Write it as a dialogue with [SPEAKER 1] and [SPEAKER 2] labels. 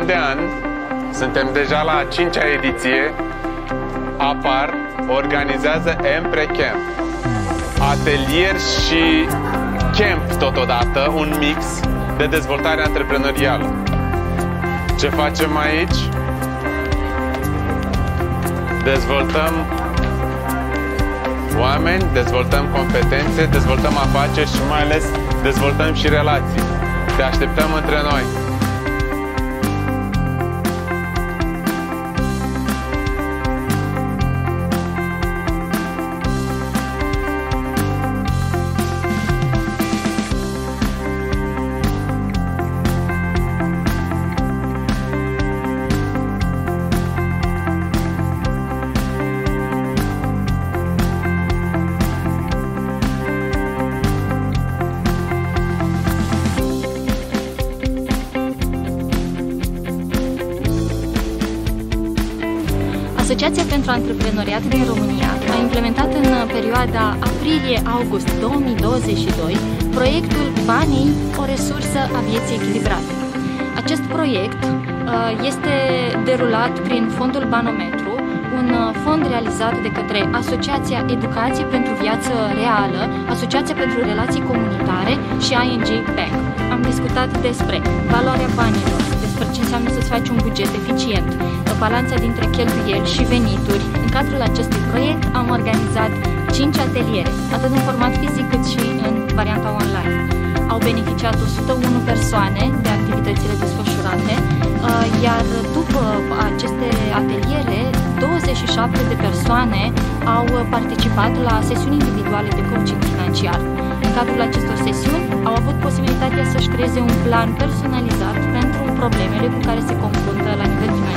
[SPEAKER 1] an de an, suntem deja la a 5-a ediție, APAR organizează Emprecamp, atelier și camp totodată, un mix de dezvoltare antreprenorială. Ce facem aici? Dezvoltăm oameni, dezvoltăm competențe, dezvoltăm afaceri și mai ales dezvoltăm și relații. Te așteptăm între noi!
[SPEAKER 2] Asociația pentru Antreprenoriat din România a implementat în perioada aprilie-august 2022 proiectul Banii, o resursă a vieții echilibrate. Acest proiect este derulat prin fondul Banometru, un fond realizat de către Asociația Educație pentru Viață Reală, Asociația pentru Relații Comunitare și ING Bank. Am discutat despre valoarea banilor, despre ce înseamnă să-ți faci un buget eficient, balanța dintre cheltuieli și venituri. În cadrul acestui proiect am organizat 5 ateliere, atât în format fizic cât și în varianta online. Au beneficiat 101 persoane de activitățile desfășurate, iar după aceste ateliere, 27 de persoane au participat la sesiuni individuale de coaching financiar. În cadrul acestor sesiuni au avut posibilitatea să-și creeze un plan personalizat pentru problemele cu care se confruntă la nivel financiar